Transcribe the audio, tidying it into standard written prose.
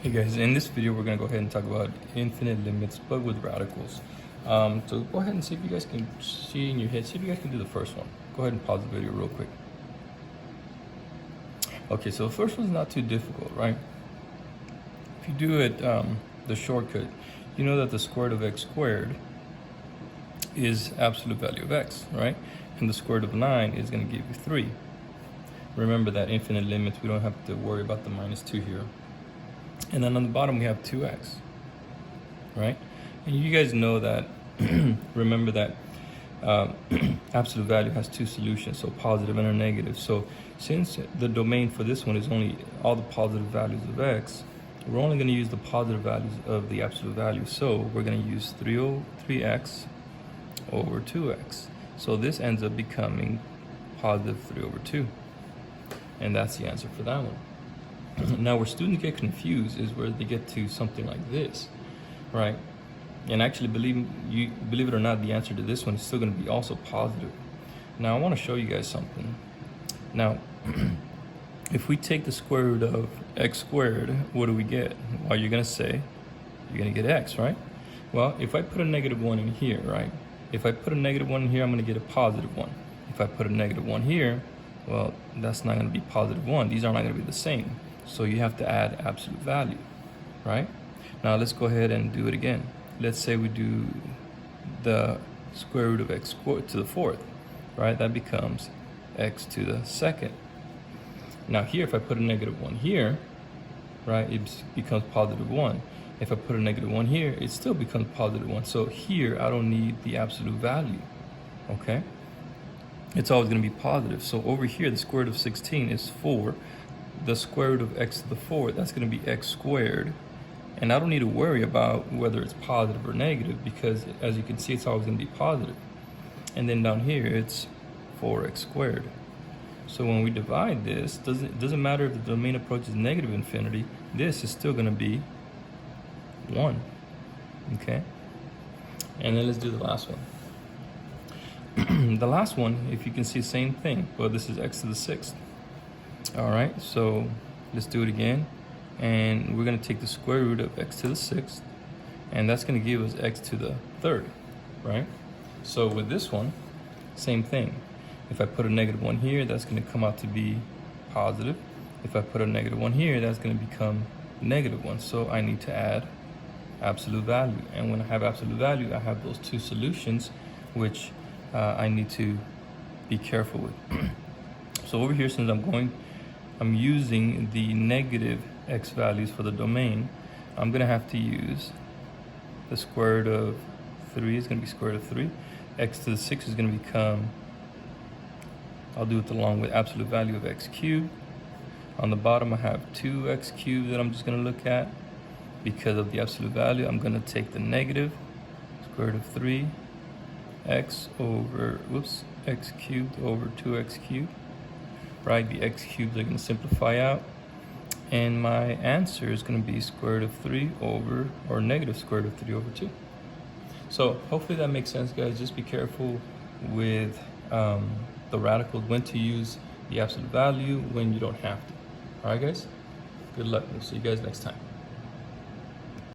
Hey guys, in this video we're going to go ahead and talk about infinite limits but with radicals. So go ahead and see if you guys can see in your head, see if you guys can do the first one. Go ahead and pause the video real quick. Okay, so the first one's not too difficult, right? If you do it the shortcut, you know that the square root of x squared is absolute value of x, right? And the square root of 9 is going to give you 3. Remember that infinite limits, we don't have to worry about the minus 2 here. And then on the bottom we have 2x, right? And you guys know that, remember that absolute value has two solutions, so positive and a negative. So since the domain for this one is only all the positive values of x, we're only going to use the positive values of the absolute value. So we're going to use 3x over 2x. So this ends up becoming positive 3 over 2. And that's the answer for that one. Now, where students get confused is where they get to something like this, right? And actually, believe it or not, the answer to this one is still going to be also positive. Now, I want to show you guys something. Now, if we take the square root of x squared, what do we get? Well, you're going to say, you're going to get x, right? Well, if I put a negative 1 in here, right? If I put a negative 1 in here, I'm going to get a positive 1. If I put a negative 1 here, well, that's not going to be positive 1. These are not going to be the same. So you have to add absolute value, right? Now let's go ahead and do it again. Let's say we do the square root of x squared to the fourth, right? That becomes x to the second. Now here, if I put a negative 1 here, right, it becomes positive 1. If I put a negative 1 here, it still becomes positive 1. So here, I don't need the absolute value, okay? It's always going to be positive. So over here, the square root of 16 is 4. The square root of x to the fourth, that's going to be x squared. And I don't need to worry about whether it's positive or negative because, as you can see, it's always going to be positive. And then down here, it's 4x squared. So when we divide this, it doesn't matter if the domain approaches negative infinity, this is still going to be 1. Okay? And then let's do the last one. The last one, if you can see, the same thing, but this is x to the sixth. All right, so let's do it again. And we're going to take the square root of x to the sixth, and that's going to give us x to the third, right? So with this one, same thing. If I put a negative 1 here, that's going to come out to be positive. If I put a negative 1 here, that's going to become negative 1. So I need to add absolute value. And when I have absolute value, I have those two solutions, which I need to be careful with. So over here, since I'm using the negative x values for the domain, I'm going to have to use the square root of 3 is going to be square root of 3. X to the 6 is going to become, I'll do it along with absolute value of x cubed. On the bottom, I have 2x cubed that I'm just going to look at. Because of the absolute value, I'm going to take the negative square root of 3 x over, x cubed over 2x cubed. Right, the x cubes are going to simplify out, and my answer is going to be square root of 3 over, or negative square root of 3 over 2. So hopefully that makes sense, guys. Just be careful with the radicals, when to use the absolute value, when you don't have to. All right, guys? Good luck. We'll see you guys next time.